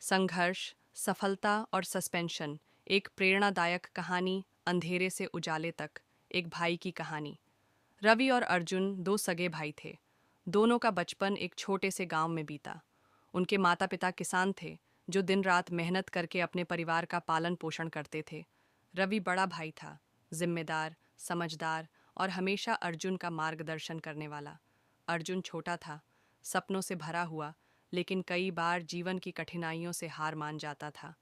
संघर्ष, सफलता और सस्पेंशन, एक प्रेरणादायक कहानी अंधेरे से उजाले तक। एक भाई की कहानी। रवि और अर्जुन दो सगे भाई थे। दोनों का बचपन एक छोटे से गांव में बीता। उनके माता पिता किसान थे जो दिन रात मेहनत करके अपने परिवार का पालन पोषण करते थे। रवि बड़ा भाई था, जिम्मेदार, समझदार और हमेशा अर्जुन का मार्गदर्शन करने वाला। अर्जुन छोटा था, सपनों से भरा हुआ, लेकिन कई बार जीवन की कठिनाइयों से हार मान जाता था।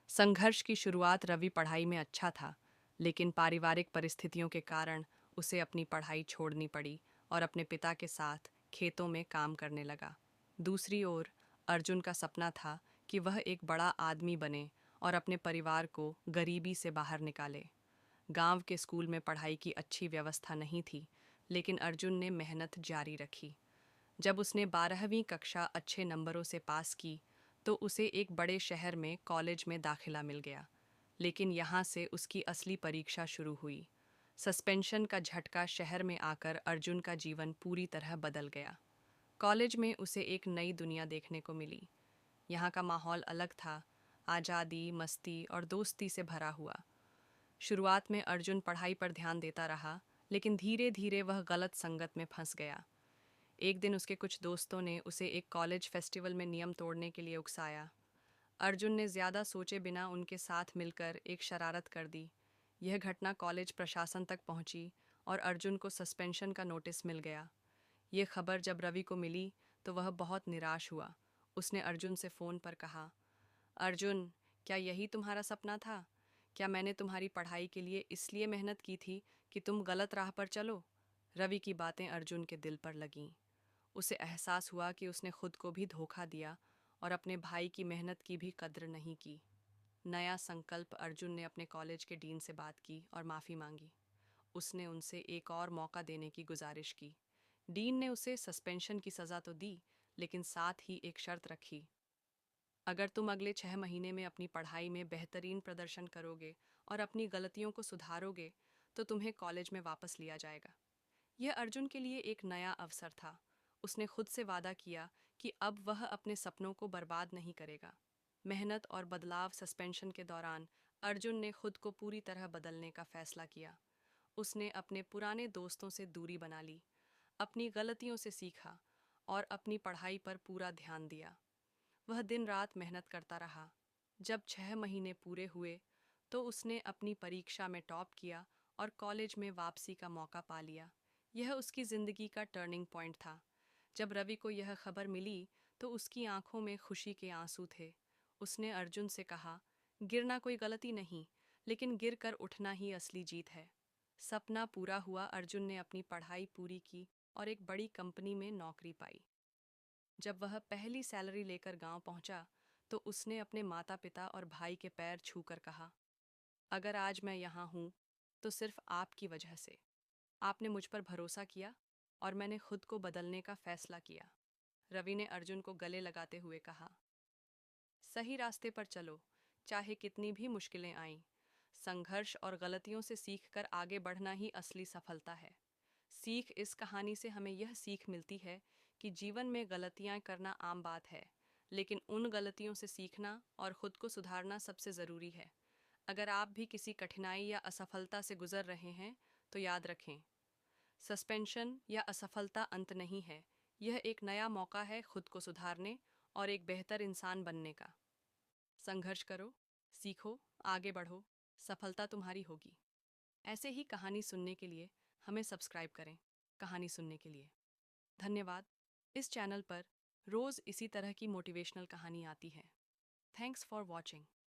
संघर्ष की शुरुआत रवि पढ़ाई में अच्छा था, लेकिन पारिवारिक परिस्थितियों के कारण उसे अपनी पढ़ाई छोड़नी पड़ी और अपने पिता के साथ खेतों में काम करने लगा। दूसरी ओर अर्जुन का सपना था कि वह एक बड़ा आदमी बने और अपने परिवार को गरीबी से बाहर निकाले। गांव के स्कूल में पढ़ाई की अच्छी व्यवस्था नहीं थी, लेकिन अर्जुन ने मेहनत जारी रखी। जब उसने 12वीं कक्षा अच्छे नंबरों से पास की तो उसे एक बड़े शहर में कॉलेज में दाखिला मिल गया। लेकिन यहाँ से उसकी असली परीक्षा शुरू हुई। सस्पेंशन का झटका शहर में आकर अर्जुन का जीवन पूरी तरह बदल गया। कॉलेज में उसे एक नई दुनिया देखने को मिली। यहाँ का माहौल अलग था, आज़ादी, मस्ती और दोस्ती से भरा हुआ। शुरुआत में अर्जुन पढ़ाई पर ध्यान देता रहा, लेकिन धीरे धीरे वह गलत संगत में फंस गया। एक दिन उसके कुछ दोस्तों ने उसे एक कॉलेज फेस्टिवल में नियम तोड़ने के लिए उकसाया। अर्जुन ने ज़्यादा सोचे बिना उनके साथ मिलकर एक शरारत कर दी। यह घटना कॉलेज प्रशासन तक पहुंची और अर्जुन को सस्पेंशन का नोटिस मिल गया। ये खबर जब रवि को मिली तो वह बहुत निराश हुआ। उसने अर्जुन से फ़ोन पर कहा, अर्जुन, क्या यही तुम्हारा सपना था? क्या मैंने तुम्हारी पढ़ाई के लिए इसलिए मेहनत की थी कि तुम गलत राह पर चलो? रवि की बातें अर्जुन के दिल पर लगीं। उसे एहसास हुआ कि उसने खुद को भी धोखा दिया और अपने भाई की मेहनत की भी कद्र नहीं की। नया संकल्प, अर्जुन ने अपने कॉलेज के डीन से बात की और माफ़ी मांगी। उसने उनसे एक और मौका देने की गुजारिश की। डीन ने उसे सस्पेंशन की सज़ा तो दी, लेकिन साथ ही एक शर्त रखी। अगर तुम अगले 6 महीने में अपनी पढ़ाई में बेहतरीन प्रदर्शन करोगे और अपनी गलतियों को सुधारोगे तो तुम्हें कॉलेज में वापस लिया जाएगा। यह अर्जुन के लिए एक नया अवसर था। उसने खुद से वादा किया कि अब वह अपने सपनों को बर्बाद नहीं करेगा। मेहनत और बदलाव। सस्पेंशन के दौरान अर्जुन ने खुद को पूरी तरह बदलने का फैसला किया। उसने अपने पुराने दोस्तों से दूरी बना ली, अपनी गलतियों से सीखा और अपनी पढ़ाई पर पूरा ध्यान दिया। वह दिन रात मेहनत करता रहा। जब 6 महीने पूरे हुए तो उसने अपनी परीक्षा में टॉप किया और कॉलेज में वापसी का मौका पा लिया। यह उसकी ज़िंदगी का टर्निंग पॉइंट था। जब रवि को यह खबर मिली तो उसकी आंखों में खुशी के आंसू थे। उसने अर्जुन से कहा, गिरना कोई गलती नहीं, लेकिन गिर कर उठना ही असली जीत है। सपना पूरा हुआ। अर्जुन ने अपनी पढ़ाई पूरी की और एक बड़ी कंपनी में नौकरी पाई। जब वह पहली सैलरी लेकर गांव पहुंचा तो उसने अपने माता पिता और भाई के पैर छूकर कहा, अगर आज मैं यहाँ हूँ तो सिर्फ आपकी वजह से। आपने मुझ पर भरोसा किया और मैंने खुद को बदलने का फैसला किया। रवि ने अर्जुन को गले लगाते हुए कहा, सही रास्ते पर चलो, चाहे कितनी भी मुश्किलें आईं। संघर्ष और गलतियों से सीखकर आगे बढ़ना ही असली सफलता है। सीख। इस कहानी से हमें यह सीख मिलती है कि जीवन में गलतियां करना आम बात है, लेकिन उन गलतियों से सीखना और खुद को सुधारना सबसे ज़रूरी है। अगर आप भी किसी कठिनाई या असफलता से गुजर रहे हैं तो याद रखें, सस्पेंशन या असफलता अंत नहीं है। यह एक नया मौका है खुद को सुधारने और एक बेहतर इंसान बनने का। संघर्ष करो, सीखो, आगे बढ़ो, सफलता तुम्हारी होगी। ऐसे ही कहानी सुनने के लिए हमें सब्सक्राइब करें। कहानी सुनने के लिए धन्यवाद। इस चैनल पर रोज़ इसी तरह की मोटिवेशनल कहानी आती है। Thanks for watching.